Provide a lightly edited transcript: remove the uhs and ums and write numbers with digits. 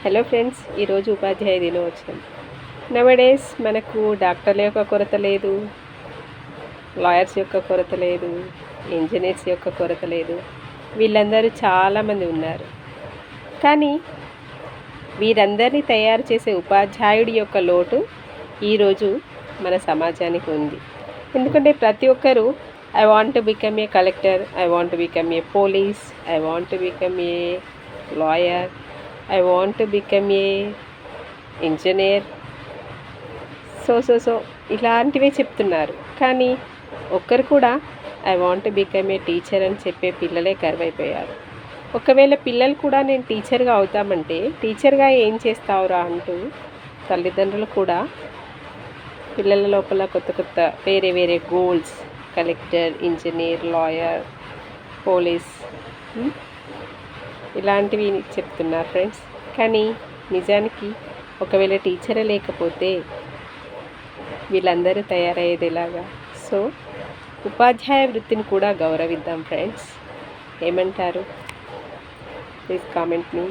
Hello friends, ఈరోజు ఉపాధ్యాయ దినోత్సవం. నవడేస్ మనకు డాక్టర్ల యొక్క కొరత లేదు, లాయర్స్ యొక్క కొరత లేదు, ఇంజనీర్స్ యొక్క కొరత లేదు. వీళ్ళందరూ చాలామంది ఉన్నారు. కానీ వీరందరినీ తయారు చేసే ఉపాధ్యాయుడి యొక్క లోటు ఈరోజు మన సమాజానికి ఉంది. ఎందుకంటే ప్రతి ఒక్కరూ I want to become a collector, I want to become a police, I want to become a lawyer, I want to become a engineer, so ఇలాంటివే చెప్తున్నారు. కానీ ఒక్కరు కూడా I want to become a teacher అని చెప్పే పిల్లలే కరువైపోయారు. ఒకవేళ పిల్లలు కూడా నేను టీచర్గా అవుతామంటే టీచర్గా ఏం చేస్తావురా అంటూ తల్లిదండ్రులు కూడా పిల్లల లోపల కొత్త వేరే goals, collector, engineer, lawyer, police ఇలాంటివి చెప్తున్నారు ఫ్రెండ్స్. కానీ నిజానికి ఒకవేళ టీచరే లేకపోతే వీళ్ళందరూ తయారయ్యేది ఎలాగా? సో ఉపాధ్యాయ వృత్తిని కూడా గౌరవిద్దాం ఫ్రెండ్స్. ఏమంటారు? Please comment me.